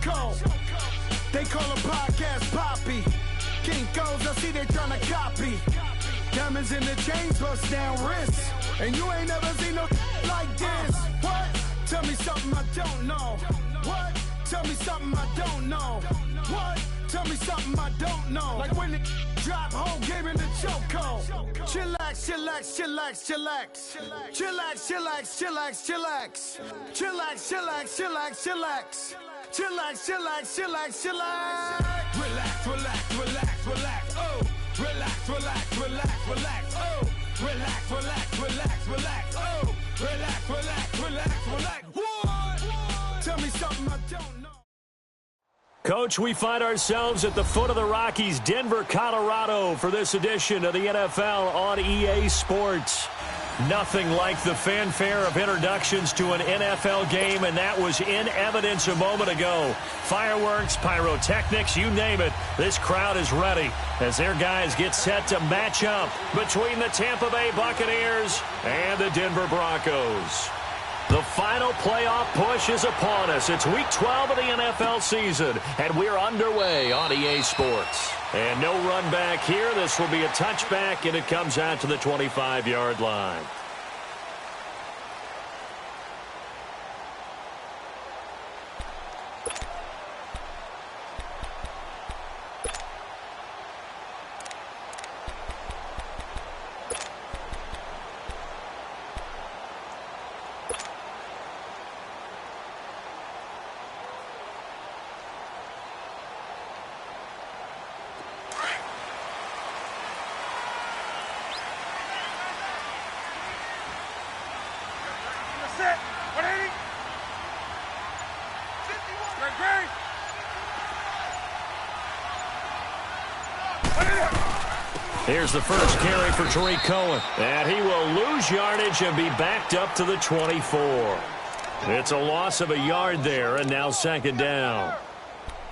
chokehold. They call a podcast Poppy. Kinkos, I see they tryna copy. Diamonds in the chains, bust down wrists. And you ain't never seen no like this. What? Tell me something I don't know. What? Tell me something I don't know. What? Tell me something I don't know. Like when the drop, whole game in the chokehold. Chillax, chillax, chillax, chillax. Chillax, chillax, chillax, chillax. Chillax, chillax, chillax, chillax. Chillax, chillax, chillax, chillax. Relax, relax, relax, relax. Oh. Relax, relax, relax, relax. Oh. Relax, relax, relax, relax. Oh. Relax, relax, relax, relax. What? Tell me something I don't know. Coach, we find ourselves at the foot of the Rockies, Denver, Colorado, for this edition of the NFL on EA Sports. Nothing like the fanfare of introductions to an NFL game, and that was in evidence a moment ago. Fireworks, pyrotechnics, you name it. This crowd is ready as their guys get set to match up between the Tampa Bay Buccaneers and the Denver Broncos. The final playoff push is upon us. It's Week 12 of the NFL season, and we're underway on EA Sports. And no run back here. This will be a touchback, and it comes out to the 25-yard line. Here's the first carry for Tariq Cohen. And he will lose yardage and be backed up to the 24. It's a loss of a yard there, and now second down.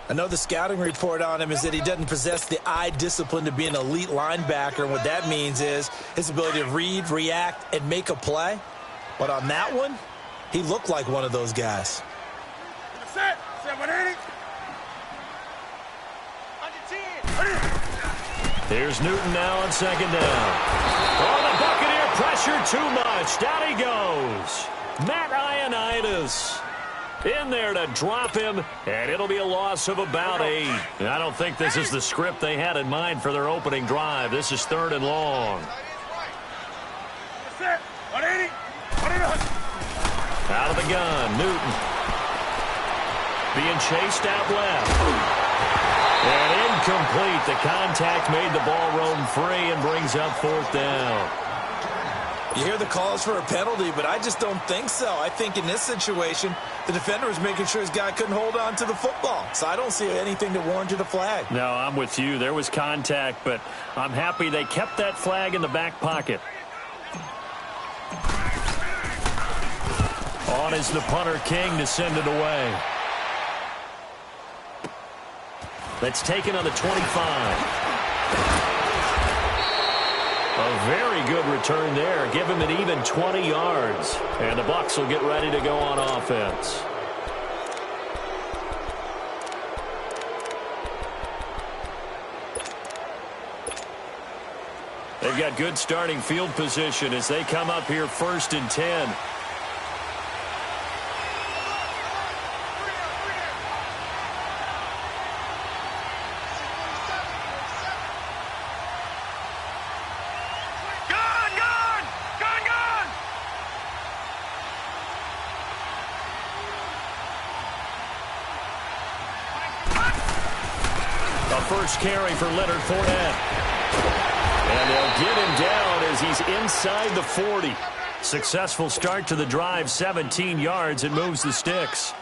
I know the scouting report on him is that he doesn't possess the eye discipline to be an elite linebacker. And what that means is his ability to read, react, and make a play. But on that one, he looked like one of those guys. Set 180. Here's Newton now on second down. Oh, the Buccaneer pressure too much. Down he goes. Matt Ioannidis in there to drop him, and it'll be a loss of about 8. I don't think this is the script they had in mind for their opening drive. This is 3rd and long. Out of the gun, Newton. Being chased out left. And incomplete. The contact made the ball roam free and brings up 4th down. You hear the calls for a penalty, but I just don't think so. I think in this situation, the defender was making sure his guy couldn't hold on to the football. So I don't see anything that warranted a flag. No, I'm with you. There was contact, but I'm happy they kept that flag in the back pocket. On is the punter, King, to send it away. That's taken on the 25. A very good return there. Give him an even 20 yards. And the Bucs will get ready to go on offense. They've got good starting field position as they come up here 1st and 10. First carry for Leonard Fournette. And they'll get him down as he's inside the 40. Successful start to the drive, 17 yards, and moves the sticks.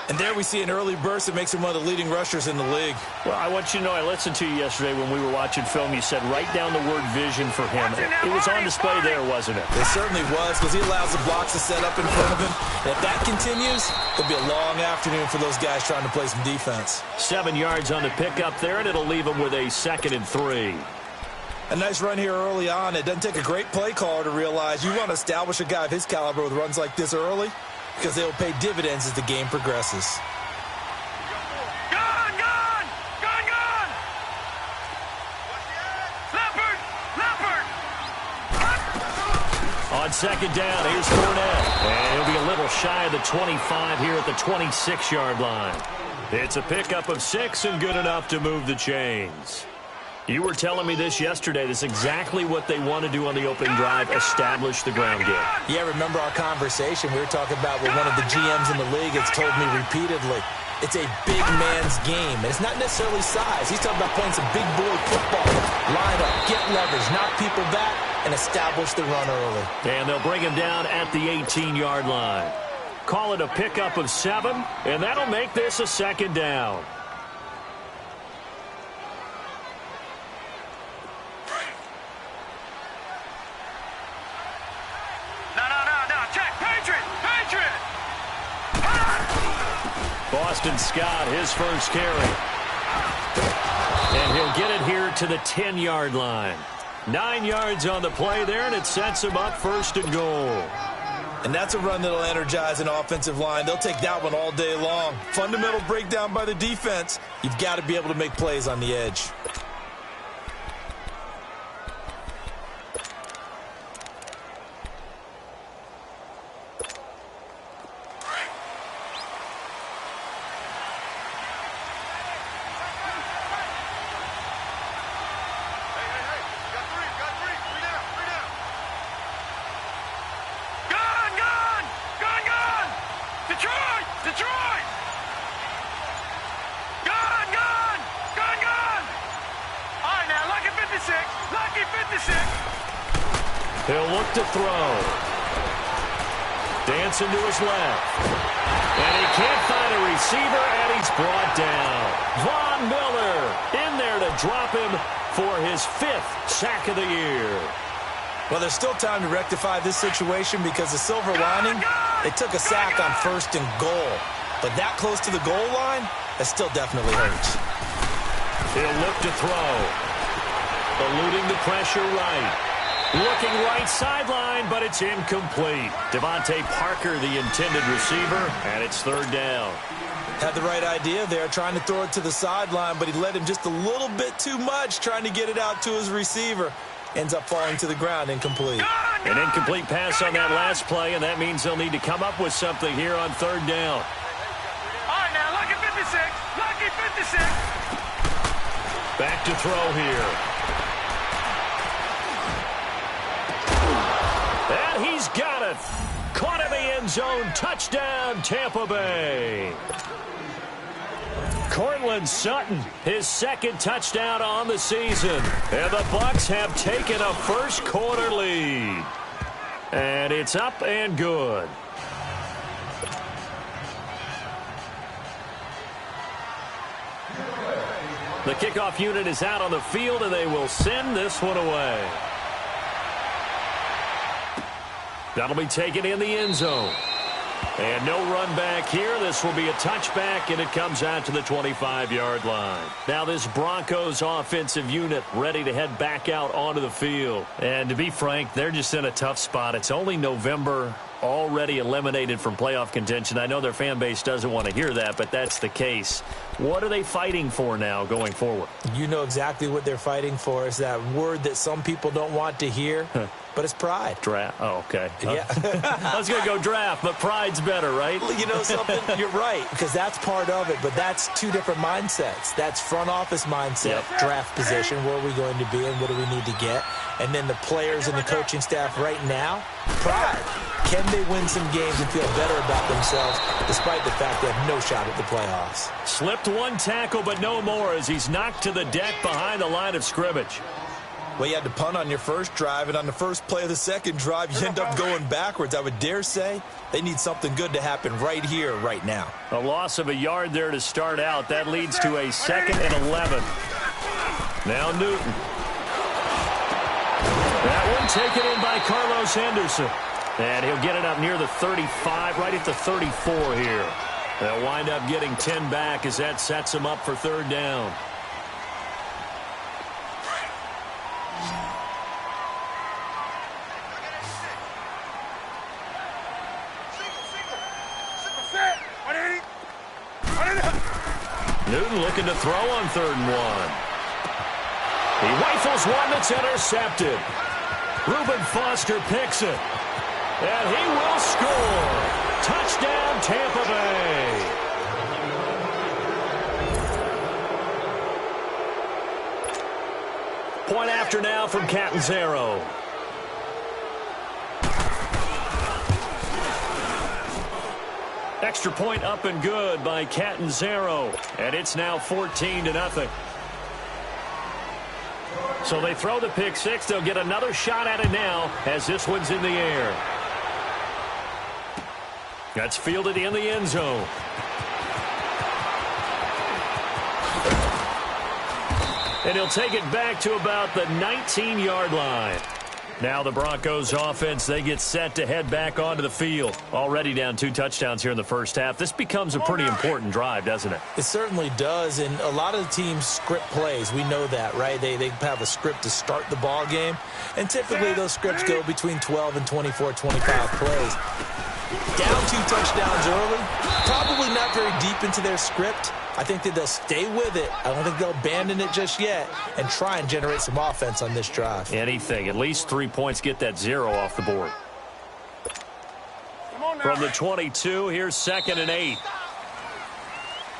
And there we see an early burst that makes him one of the leading rushers in the league. Well, I want you to know, I listened to you yesterday when we were watching film. You said write down the word vision for him. It was on display there, wasn't it? It certainly was, because he allows the blocks to set up in front of him. And if that continues, it'll be a long afternoon for those guys trying to play some defense. 7 yards on the pickup there, and it'll leave him with a 2nd and 3. A nice run here early on. It doesn't take a great play caller to realize you want to establish a guy of his caliber with runs like this early, because they will pay dividends as the game progresses. On second down, here's Fournette. And he'll be a little shy of the 25 here at the 26-yard line. It's a pickup of 6 and good enough to move the chains. You were telling me this yesterday. This is exactly what they want to do on the opening drive, establish the ground game. Yeah, remember our conversation? We were talking about what one of the GMs in the league has told me repeatedly. It's a big man's game. And it's not necessarily size. He's talking about playing some big boy football. Line up, get leverage, knock people back, and establish the run early. And they'll bring him down at the 18-yard line. Call it a pickup of 7, and that'll make this a second down. Boston Scott, his first carry. And he'll get it here to the 10-yard line. 9 yards on the play there, and it sets him up first and goal. And that's a run that'll energize an offensive line. They'll take that one all day long. Fundamental breakdown by the defense. You've got to be able to make plays on the edge. He'll look to throw. Dancing to his left. And he can't find a receiver, and he's brought down. Von Miller in there to drop him for his 5th sack of the year. Well, there's still time to rectify this situation because the silver lining, they took a sack on 1st and goal. But that close to the goal line, that still definitely hurts. He'll look to throw. Eluding the pressure right. Looking right sideline, but it's incomplete. Devontae Parker, the intended receiver, and it's 3rd down. Had the right idea there, trying to throw it to the sideline, but he led him just a little bit too much, trying to get it out to his receiver. Ends up falling to the ground, incomplete. An incomplete pass on that last play, and that means they'll need to come up with something here on 3rd down. All right, now, lucky 56. Lucky 56. Back to throw here. And he's got it. Caught in the end zone. Touchdown, Tampa Bay. Cortland Sutton, his 2nd touchdown on the season. And the Bucs have taken a first-quarter lead. And it's up and good. The kickoff unit is out on the field, and they will send this one away. That'll be taken in the end zone. And no run back here. This will be a touchback, and it comes out to the 25-yard line. Now this Broncos offensive unit ready to head back out onto the field. And to be frank, they're just in a tough spot. It's only November, already eliminated from playoff contention. I know their fan base doesn't want to hear that, but that's the case. What are they fighting for now going forward? You know exactly what they're fighting for. Is that word that some people don't want to hear, but it's pride. Draft. Oh, okay. Yeah. I was going to go draft, but pride's better, right? You know something? You're right, because that's part of it, but that's 2 different mindsets. That's front office mindset, draft position, where are we going to be and what do we need to get? And then the players and the coaching staff right now, pride. Can they win some games and feel better about themselves despite the fact they have no shot at the playoffs? Slipped 1 tackle, but no more as he's knocked to the deck behind the line of scrimmage. Well, you had to punt on your first drive, and on the first play of the second drive, you end up going backwards. I would dare say they need something good to happen right here, right now. A loss of a yard there to start out. That leads to a 2nd and 11. Now Newton. That one taken in by Carlos Henderson. And he'll get it up near the 35, right at the 34 here. They'll wind up getting 10 back as that sets them up for 3rd down. Newton looking to throw on 3rd and 1. He rifles one that's intercepted. Reuben Foster picks it. And he will score. Touchdown, Tampa Bay. Point after now from Catanzaro. Extra point up and good by Catanzaro. And it's now 14-0. So they throw the pick six. They'll get another shot at it now as this one's in the air. That's fielded in the end zone. And he'll take it back to about the 19-yard line. Now the Broncos offense, they get set to head back onto the field. Already down 2 touchdowns here in the first half. This becomes a pretty important drive, doesn't it? It certainly does, and a lot of the teams script plays. We know that, right? They have a script to start the ball game, and typically those scripts go between 12 and 24, 25 plays. Down 2 touchdowns early, probably not very deep into their script. I think that they'll stay with it. I don't think they'll abandon it just yet and try and generate some offense on this drive. Anything. At least 3 points, get that 0 off the board. From the 22, here's 2nd and 8.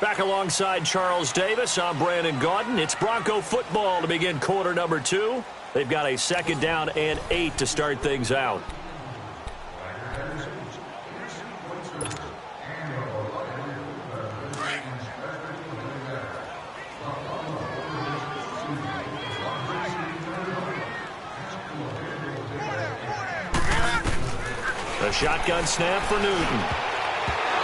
Back alongside Charles Davis, I'm Brandon Gaudin. It's Bronco football to begin quarter number 2. They've got a 2nd down and 8 to start things out. A shotgun snap for Newton.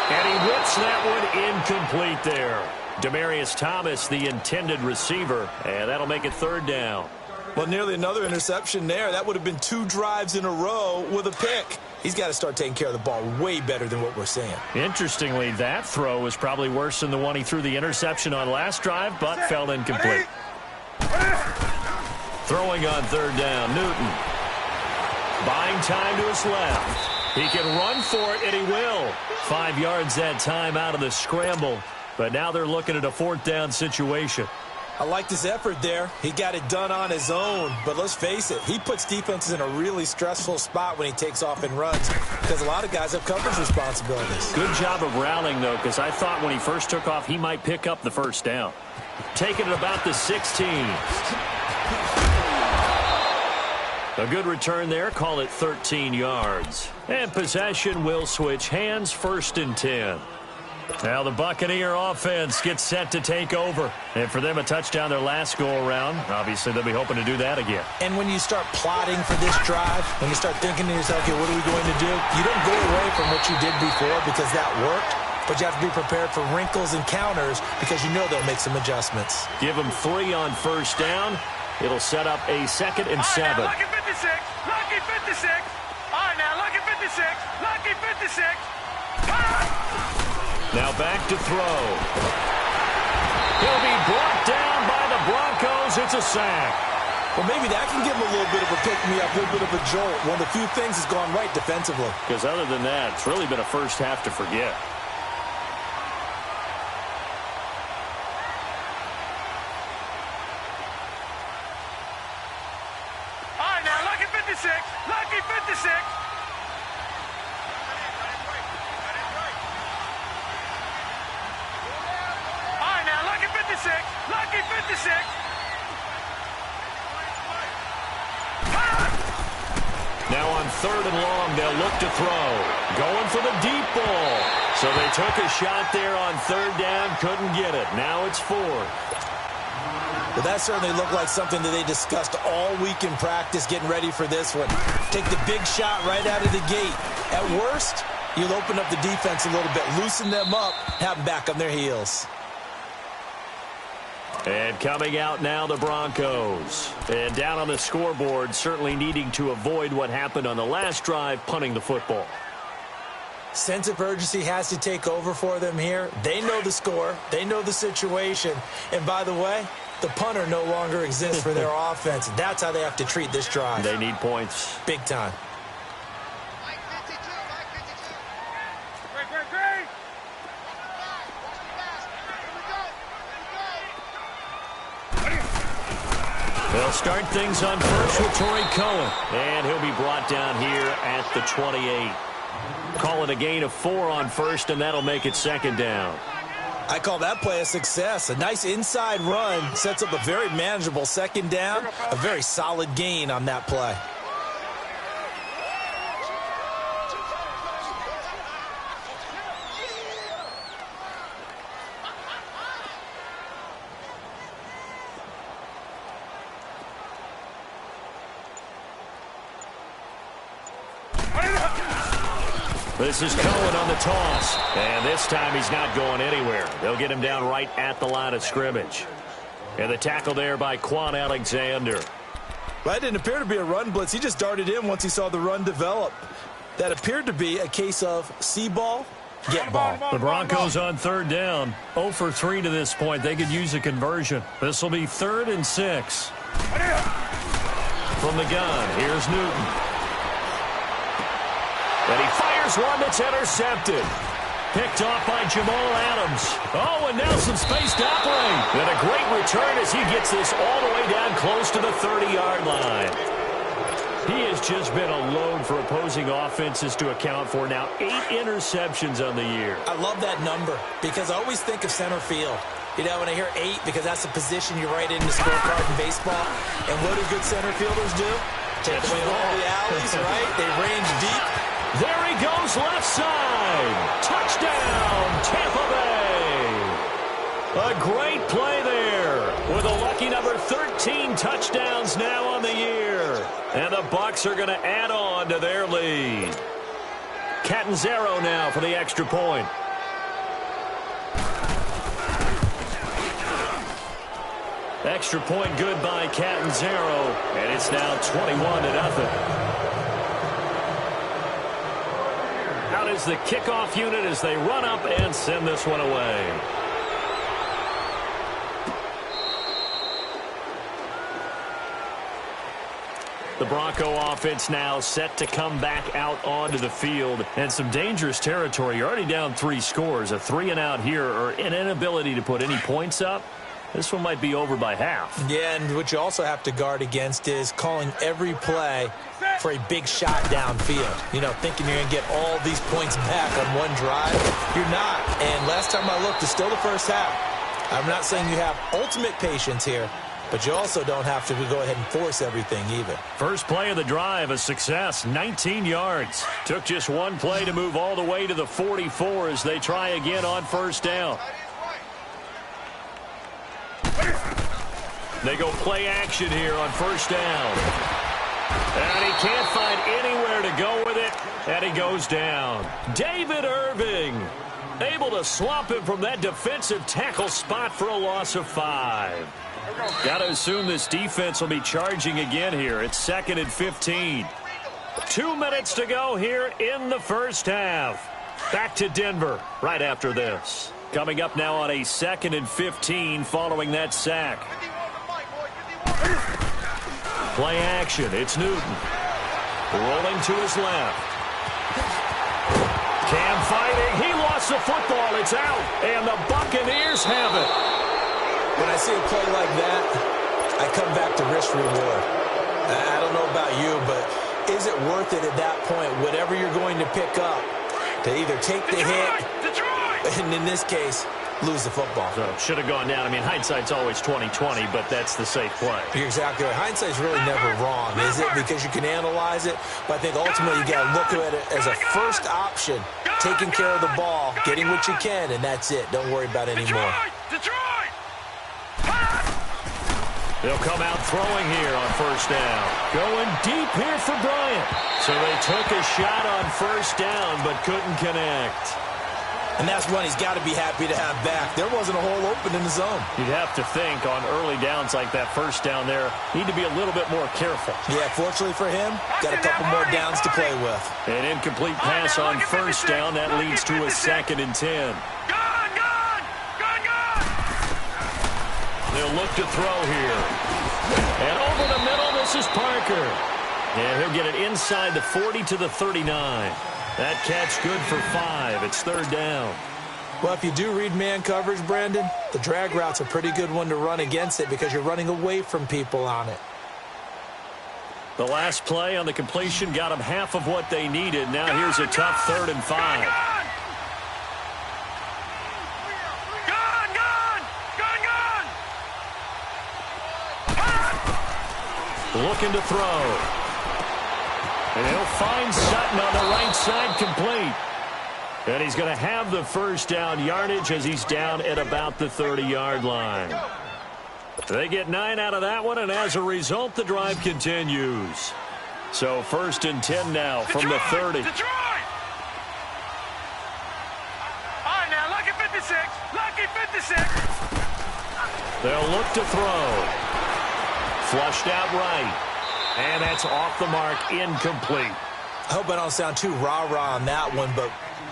And he whips that one incomplete there. Demaryius Thomas, the intended receiver, and that'll make it 3rd down. Well, nearly another interception there. That would have been 2 drives in a row with a pick. He's got to start taking care of the ball way better than what we're seeing. Interestingly, that throw was probably worse than the one he threw the interception on last drive, but fell incomplete. Throwing on 3rd down, Newton. Buying time to his left. He can run for it, and he will. 5 yards that time out of the scramble. But now they're looking at a 4th down situation. I like this effort there. He got it done on his own. But let's face it, he puts defenses in a really stressful spot when he takes off and runs because a lot of guys have coverage responsibilities. Good job of rallying, though, because I thought when he first took off, he might pick up the 1st down. Taking it about the 16. A good return there. Call it 13 yards. And possession will switch hands. 1st and 10. Now the Buccaneer offense gets set to take over. And for them, a touchdown their last go-around. Obviously, they'll be hoping to do that again. And when you start plotting for this drive, when you start thinking to yourself, okay, what are we going to do? You don't go away from what you did before because that worked. But you have to be prepared for wrinkles and counters because you know they'll make some adjustments. Give them 3 on 1st down. It'll set up a 2nd and 7. All right, now, lucky 56. Lucky 56. All right, now, lucky 56. Lucky 56. Now back to throw. He'll be brought down by the Broncos. It's a sack. Well, maybe that can give him a little bit of a pick-me-up, a little bit of a jolt. One of the few things that's gone right defensively. Because other than that, it's really been a first half to forget. Lucky 56. All right, now, lucky 56. Lucky 56. Now on 3rd and long, they'll look to throw. Going for the deep ball. So they took a shot there on 3rd down, couldn't get it. Now it's 4th. Well, that certainly looked like something that they discussed all week in practice, getting ready for this one. Take the big shot right out of the gate. At worst, you'll open up the defense a little bit, loosen them up, have them back on their heels. And coming out now, the Broncos. And down on the scoreboard, certainly needing to avoid what happened on the last drive, punting the football. Sense of urgency has to take over for them here. They know the score. They know the situation. And by the way, the punter no longer exists for their offense. That's how they have to treat this drive. They need points. Big time. They'll start things on first with Torrey Cohen. And he'll be brought down here at the 28. Call it a gain of 4 on first, and that'll make it second down. I call that play a success. A nice inside run sets up a very manageable second down. A very solid gain on that play. This is Cohen on the toss. And this time he's not going anywhere. They'll get him down right at the line of scrimmage. And the tackle there by Quan Alexander. That didn't appear to be a run blitz. He just darted in once he saw the run develop. That appeared to be a case of see ball, get ball. The Broncos on third down. 0 for 3 to this point. They could use a conversion. This will be 3rd and 6. From the gun, here's Newton. And he fires one that's intercepted. Picked off by Jamal Adams. Oh, and now some space to operate. And a great return as he gets this all the way down close to the 30-yard line. He has just been a load for opposing offenses to account for. Now 8 interceptions on the year. I love that number because I always think of center field. You know, when I hear 8, because that's the position you write in the scorecard in baseball. And what do good center fielders do? Take away all the alleys, right? They range deep. There he goes, left side. Touchdown, Tampa Bay. A great play there with a lucky number 13 touchdowns now on the year. And the Bucs are going to add on to their lead. Catanzaro now for the extra point. Extra point good by Catanzaro. And it's now 21-0. Out is the kickoff unit as they run up and send this one away. The Bronco offense now set to come back out onto the field. And some dangerous territory. You're already down 3 scores. A 3-and-out here or an inability to put any points up. This one might be over by half. Yeah, and what you also have to guard against is calling every play for a big shot downfield. You know, thinking you're going to get all these points back on one drive. You're not. And last time I looked, it's still the first half. I'm not saying you have ultimate patience here, but you also don't have to go ahead and force everything either. First play of the drive, a success, 19 yards. Took just one play to move all the way to the 44 as they try again on first down. They go play action here on first down. And he can't find anywhere to go with it, and he goes down. David Irving able to swamp him from that defensive tackle spot for a loss of 5. Got to assume this defense will be charging again here. It's 2nd and 15. 2 minutes to go here in the first half. Back to Denver right after this. Coming up now on a 2nd and 15 following that sack. Play action. It's Newton. Rolling to his left. Cam fighting. He lost the football. It's out. And the Buccaneers have it. When I see a play like that, I come back to risk reward. I don't know about you, but is it worth it at that point, whatever you're going to pick up, to either take the hit, and in this case, lose the football? So should have gone down. I mean, hindsight's always 20/20, but that's the safe play. You're exactly right. Hindsight's really never wrong, is it? Because you can analyze it, but I think ultimately you got to look at it as a first option, taking care of the ball, getting what you can, and that's it. Don't worry about it anymore. They'll come out throwing here on first down. Going deep here for Bryant. So they took a shot on first down, but couldn't connect. And that's one he's got to be happy to have back. There wasn't a hole open in the zone. You'd have to think on early downs like that first down there, need to be a little bit more careful. Yeah, fortunately for him, got a couple more downs to play with. An incomplete pass on first down. That leads to a 2nd and 10. They'll look to throw here. And over the middle, this is Parker. And he'll get it inside the 40 to the 39. That catch good for 5. It's 3rd down. Well, if you do read man coverage, Brandon, the drag route's a pretty good one to run against it because you're running away from people on it. The last play on the completion got them half of what they needed. Now here's a tough 3rd and 5. Looking to throw. And he'll find Sutton on the right side, complete. And he's going to have the first down yardage as he's down at about the 30-yard line. They get 9 out of that one, and as a result, the drive continues. So 1st and 10 now from the 30. Detroit! All right, now, lucky 56. Lucky 56. They'll look to throw. Flushed out right. And that's off the mark, incomplete. I hope I don't sound too rah-rah on that one, but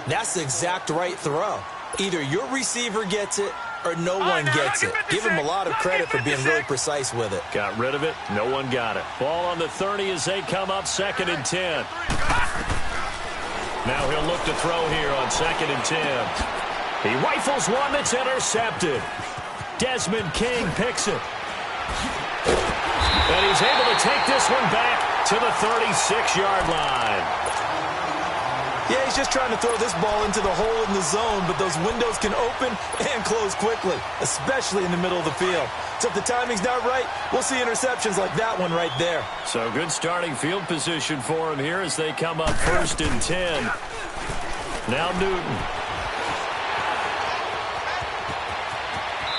that's the exact right throw. Either your receiver gets it or no one gets it. Give him a lot of credit for being really precise with it. Got rid of it. No one got it. Ball on the 30 as they come up 2nd and 10. Now he'll look to throw here on 2nd and 10. He rifles one that's intercepted. Desmond King picks it. And he's able to take this one back to the 36-yard line. Yeah, he's just trying to throw this ball into the hole in the zone, but those windows can open and close quickly, especially in the middle of the field. So if the timing's not right, we'll see interceptions like that one right there. So good starting field position for him here as they come up 1st and 10. Now Newton.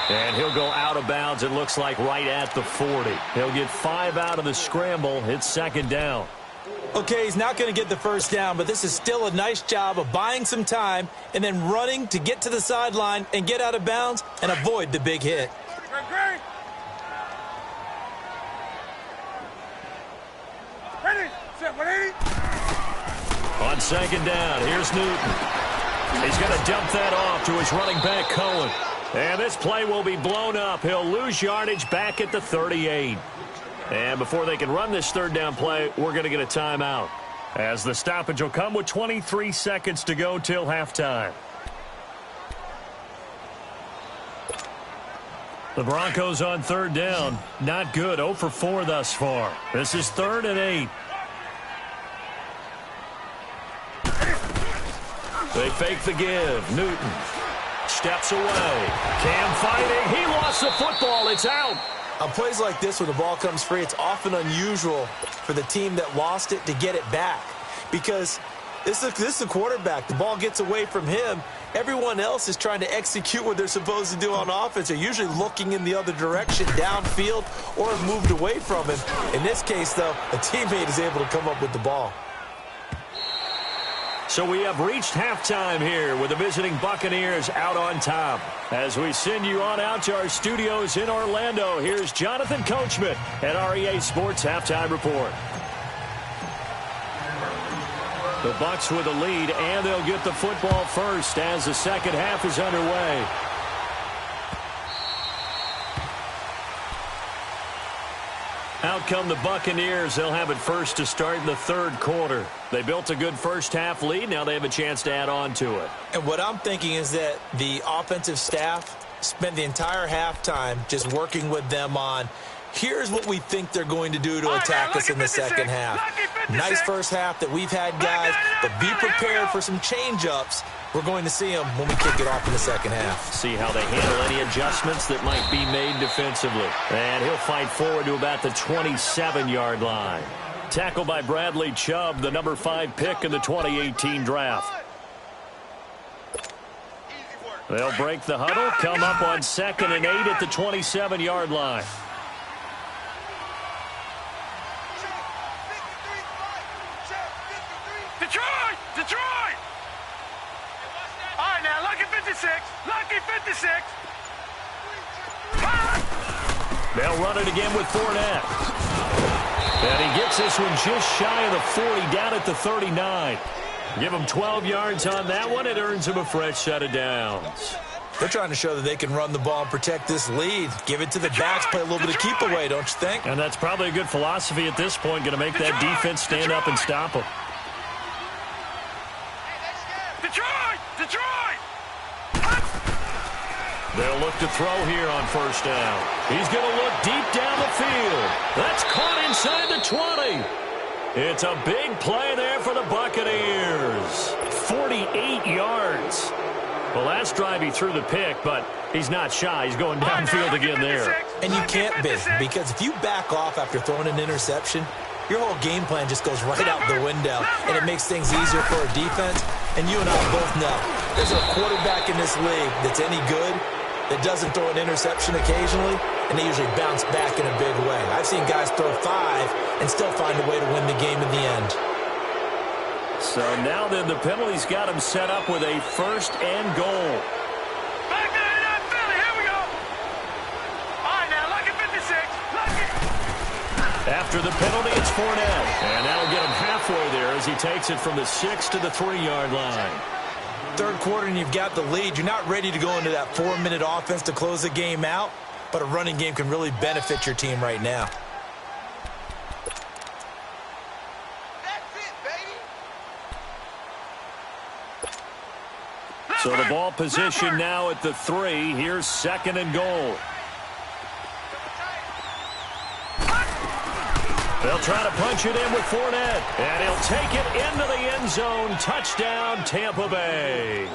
And he'll go out of bounds, it looks like, right at the 40. He'll get 5 out of the scramble. It's 2nd down. Okay, he's not going to get the first down, but this is still a nice job of buying some time and then running to get to the sideline and get out of bounds and avoid the big hit. Ready, set, 180. On 2nd down, here's Newton. He's going to dump that off to his running back, Cohen. And this play will be blown up. He'll lose yardage back at the 38. And before they can run this 3rd down play, we're going to get a timeout, as the stoppage will come with 23 seconds to go till halftime. The Broncos on 3rd down. Not good. 0 for 4 thus far. This is 3rd and 8. They fake the give. Newton steps away. Cam fighting. He lost the football. It's out. On plays like this where the ball comes free, it's often unusual for the team that lost it to get it back, because this is a quarterback. The ball gets away from him. Everyone else is trying to execute what they're supposed to do on offense. They're usually looking in the other direction, downfield, or have moved away from him. In this case, though, a teammate is able to come up with the ball. So we have reached halftime here with the visiting Buccaneers out on top. As we send you on out to our studios in Orlando, here's Jonathan Coachman at REA Sports Halftime Report. The Bucs with a lead, and they'll get the football first as the second half is underway. Out come the Buccaneers. They'll have it first to start in the 3rd quarter. They built a good first half lead. Now they have a chance to add on to it. And what I'm thinking is that the offensive staff spent the entire halftime just working with them on, here's what we think they're going to do to attack us in the second half. Nice first half that we've had, guys, but be prepared for some change-ups. We're going to see them when we kick it off in the second half. See how they handle any adjustments that might be made defensively. And he'll fight forward to about the 27-yard line. Tackled by Bradley Chubb, the number 5 pick in the 2018 draft. They'll break the huddle, come up on 2nd and 8 at the 27-yard line. Detroit! Detroit! All right, now, lucky 56. Lucky 56. They'll run it again with Fournette. And he gets this one just shy of the 40, down at the 39. Give him 12 yards on that one. It earns him a fresh set of downs. They're trying to show that they can run the ball and protect this lead. Give it to the backs, play a little bit of keep away, don't you think? And that's probably a good philosophy at this point, going to make that defense stand up and stop them. Detroit! Detroit! They'll look to throw here on first down. He's going to look deep down the field. That's caught inside the 20. It's a big play there for the Buccaneers. 48 yards. Well, last drive he threw the pick, but he's not shy. He's going downfield again there. And you can't be, because if you back off after throwing an interception, your whole game plan just goes right out the window, and it makes things easier for a defense. And you and I both know there's a quarterback in this league that's any good that doesn't throw an interception occasionally, and they usually bounce back in a big way. I've seen guys throw 5 and still find a way to win the game in the end. So now then the penalty's got him set up with a first and goal. Back to the Philly. Here we go. All right, now, lucky 56. Lucky. After the penalty, it's Fournette. And that'll get him halfway there as he takes it from the 6 to the 3-yard line. Third quarter and you've got the lead. You're not ready to go into that 4-minute offense to close the game out, but a running game can really benefit your team right now. That's it, baby. So the ball position now at the 3. Here's second and goal. They'll try to punch it in with Fournette, and he'll take it into the end zone. Touchdown, Tampa Bay.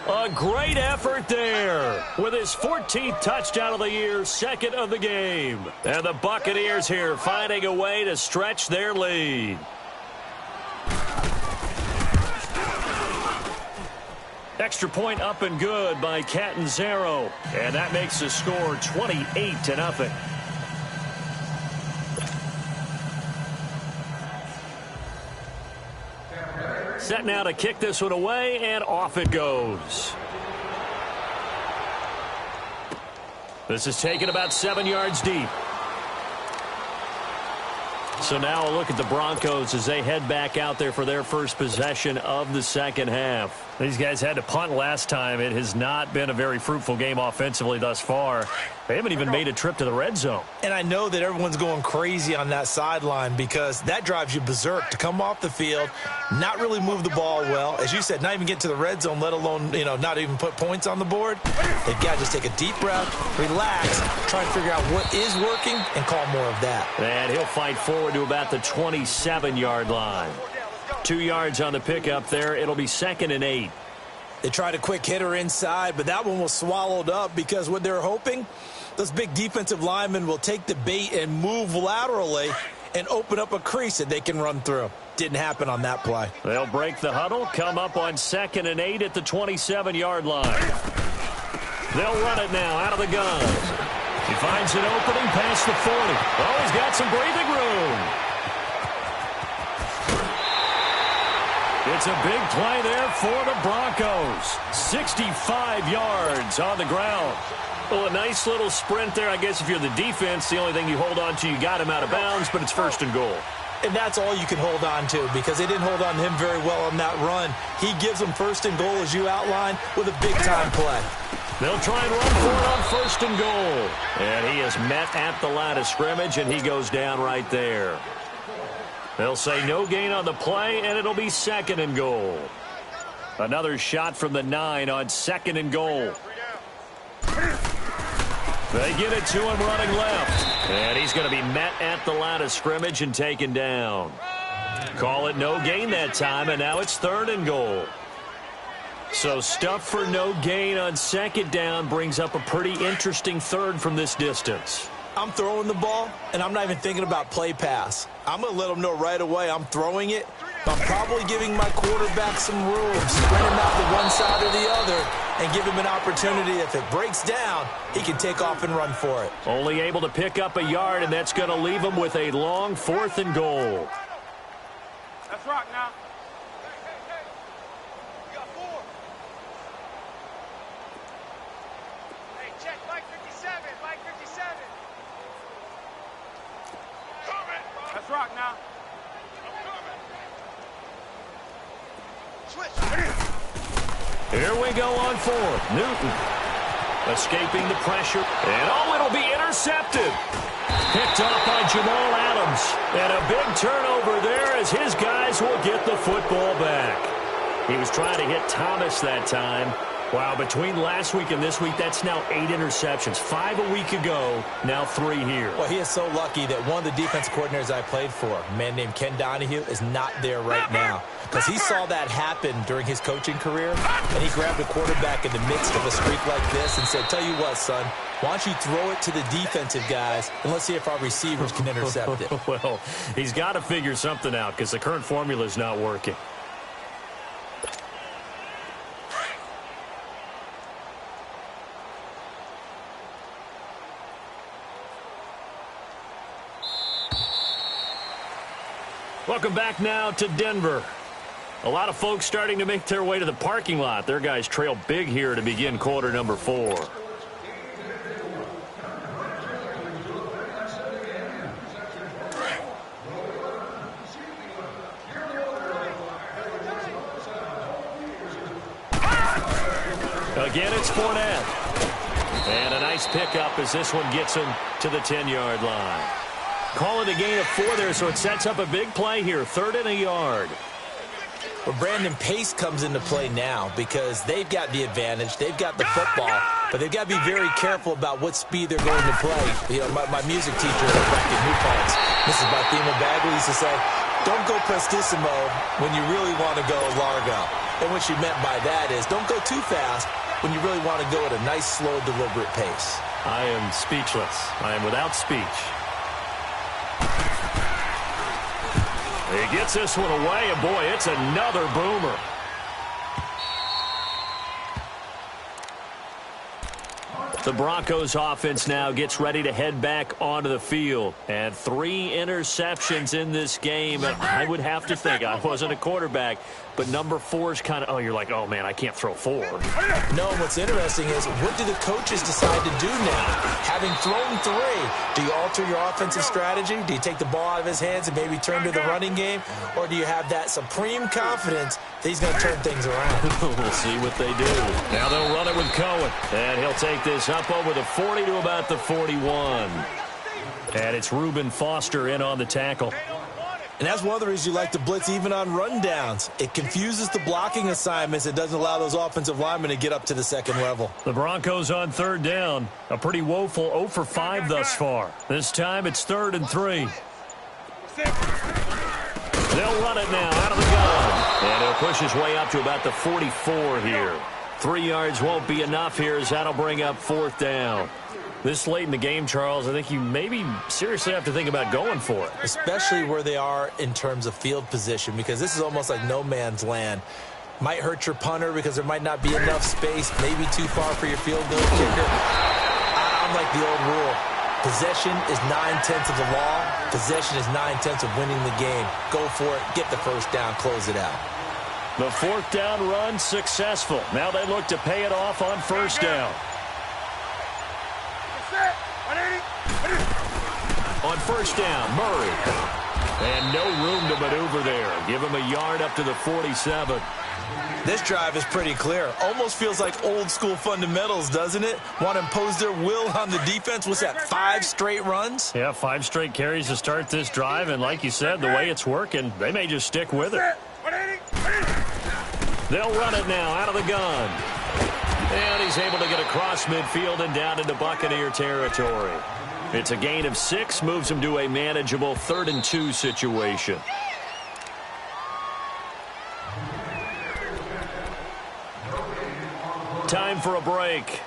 A great effort there with his 14th touchdown of the year, second of the game. And the Buccaneers here finding a way to stretch their lead. Extra point up and good by Catanzaro, and that makes the score 28-0. Set now to kick this one away, and off it goes. This is taken about 7 yards deep. So now a look at the Broncos as they head back out there for their first possession of the second half. These guys had to punt last time. It has not been a very fruitful game offensively thus far. They haven't even made a trip to the red zone. And I know that everyone's going crazy on that sideline because that drives you berserk to come off the field, not really move the ball well. As you said, not even get to the red zone, let alone, not even put points on the board. They've got to just take a deep breath, relax, try and figure out what is working, and call more of that. And he'll fight forward to about the 27-yard line. 2 yards on the pickup there. It'll be 2nd and 8. They tried a quick hitter inside, but that one was swallowed up because what they're hoping, those big defensive linemen will take the bait and move laterally and open up a crease that they can run through. Didn't happen on that play. They'll break the huddle, come up on 2nd and 8 at the 27-yard line. They'll run it now out of the gun. He finds an opening past the 40. Oh, he's got some breathing room. It's a big play there for the Broncos. 65 yards on the ground. Well, a nice little sprint there. I guess if you're the defense, the only thing you hold on to, you got him out of bounds, but it's 1st and goal. And that's all you can hold on to because they didn't hold on to him very well on that run. He gives them 1st and goal, as you outlined, with a big-time play. They'll try and run for it on 1st and goal. And he is met at the line of scrimmage, and he goes down right there. They'll say no gain on the play, and it'll be 2nd and goal. Another shot from the 9 on 2nd and goal. They get it to him running left. And he's going to be met at the line of scrimmage and taken down. Call it no gain that time, and now it's 3rd and goal. So stuff for no gain on 2nd down brings up a pretty interesting 3rd from this distance. I'm throwing the ball, and I'm not even thinking about play pass. I'm going to let them know right away I'm throwing it, but I'm probably giving my quarterback some room, spread him out to one side or the other, and give him an opportunity. If it breaks down, he can take off and run for it. Only able to pick up a yard, and that's going to leave him with a long 4th and goal. Let's rock now. Let's rock now. Here we go on 4th. Newton escaping the pressure. And it'll be intercepted. Picked off by Jamal Adams. And a big turnover there as his guys will get the football back. He was trying to hit Thomas that time. Wow, between last week and this week, that's now 8 interceptions. 5 a week ago, now 3 here. Well, he is so lucky that one of the defense coordinators I played for, a man named Ken Donahue, is not there right now. Because he saw that happen during his coaching career, and he grabbed a quarterback in the midst of a streak like this and said, tell you what, son, why don't you throw it to the defensive guys, and let's see if our receivers can intercept it. Well, he's got to figure something out because the current formula is not working. Welcome back now to Denver. A lot of folks starting to make their way to the parking lot. Their guys trail big here to begin quarter number 4. Again, it's Fournette. And a nice pickup as this one gets him to the 10-yard line. Calling a gain of 4 there, so it sets up a big play here. 3rd and a yard. Well, Brandon, pace comes into play now because they've got the advantage. They've got the football, but they've got to be very careful about what speed they're going to play. You know, my music teacher back in New Paltz, Mrs. Bathema Bagley, used to say, don't go prestissimo when you really want to go largo. And what she meant by that is don't go too fast when you really want to go at a nice, slow, deliberate pace. I am speechless. I am without speech. He gets this one away, and boy, it's another boomer. The Broncos offense now gets ready to head back onto the field. And 3 interceptions in this game. And I would have to think, I wasn't a quarterback, but number 4 is kind of, oh, you're like, oh, man, I can't throw 4. No, what's interesting is what do the coaches decide to do now? Having thrown 3, do you alter your offensive strategy? Do you take the ball out of his hands and maybe turn to the running game? Or do you have that supreme confidence that he's going to turn things around? We'll see what they do. Now they'll run it with Cohen. And he'll take this up over the 40 to about the 41. And it's Reuben Foster in on the tackle. And that's one of the reasons you like to blitz even on rundowns. It confuses the blocking assignments. It doesn't allow those offensive linemen to get up to the second level. The Broncos on 3rd down. A pretty woeful 0 for 5 thus far. This time it's 3rd and 3. They'll run it now out of the gun. And he'll push his way up to about the 44 here. 3 yards won't be enough here as that'll bring up 4th down. This late in the game, Charles, I think you maybe seriously have to think about going for it. Especially where they are in terms of field position, because this is almost like no man's land. Might hurt your punter because there might not be enough space, maybe too far for your field goal kicker. I'm like the old rule. Possession is 9/10 of the law. Possession is 9/10 of winning the game. Go for it. Get the first down. Close it out. The 4th down run successful. Now they look to pay it off on 1st down. On 1st down, Murray. And no room to maneuver there. Give him a yard up to the 47. This drive is pretty clear. Almost feels like old school fundamentals, doesn't it? Want to impose their will on the defense. What's that, 5 straight runs? Yeah, 5 straight carries to start this drive. And like you said, the way it's working, they may just stick with it. They'll run it now out of the gun. And he's able to get across midfield and down into Buccaneer territory. It's a gain of 6, moves him to a manageable 3rd and 2 situation. Time for a break.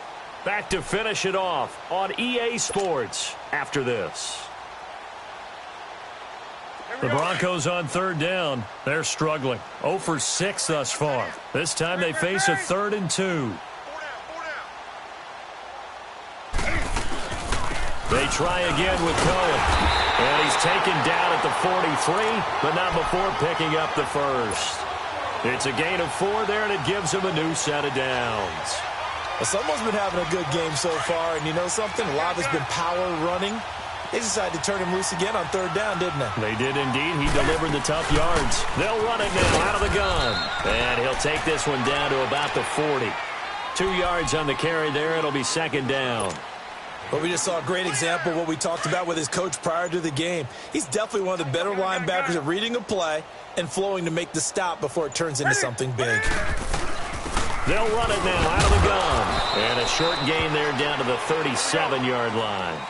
Back to finish it off on EA Sports after this. The Broncos on 3rd down. They're struggling. 0 for 6 thus far. This time they face a 3rd and 2. They try again with Cohen. And he's taken down at the 43, but not before picking up the first. It's a gain of 4 there, and it gives him a new set of downs. Well, someone's been having a good game so far, and you know something? A lot of it's been power running. They decided to turn him loose again on 3rd down, didn't they? They did indeed. He delivered the tough yards. They'll run it now out of the gun. And he'll take this one down to about the 40. 2 yards on the carry there. It'll be 2nd down. Well, we just saw a great example of what we talked about with his coach prior to the game. He's definitely one of the better linebackers at reading a play and flowing to make the stop before it turns into something big. They'll run it now out of the gun. And a short gain there down to the 37-yard line.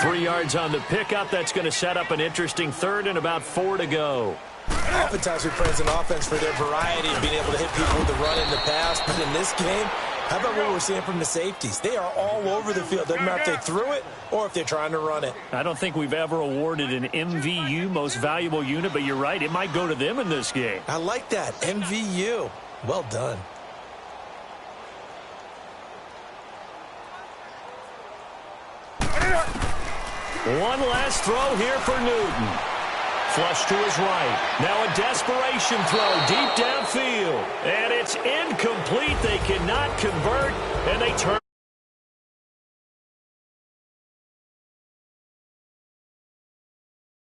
3 yards on the pickup. That's going to set up an interesting third and about 4 to go. Oftentimes we praise an offense for their variety of being able to hit people with the run in the pass. But in this game, how about what we're seeing from the safeties? They are all over the field. Doesn't matter if they threw it or if they're trying to run it. I don't think we've ever awarded an MVU, most valuable unit, but you're right. It might go to them in this game. I like that. MVU. Well done. One last throw here for Newton. Flush to his right. Now a desperation throw deep downfield. And it's incomplete. They cannot convert, and they turn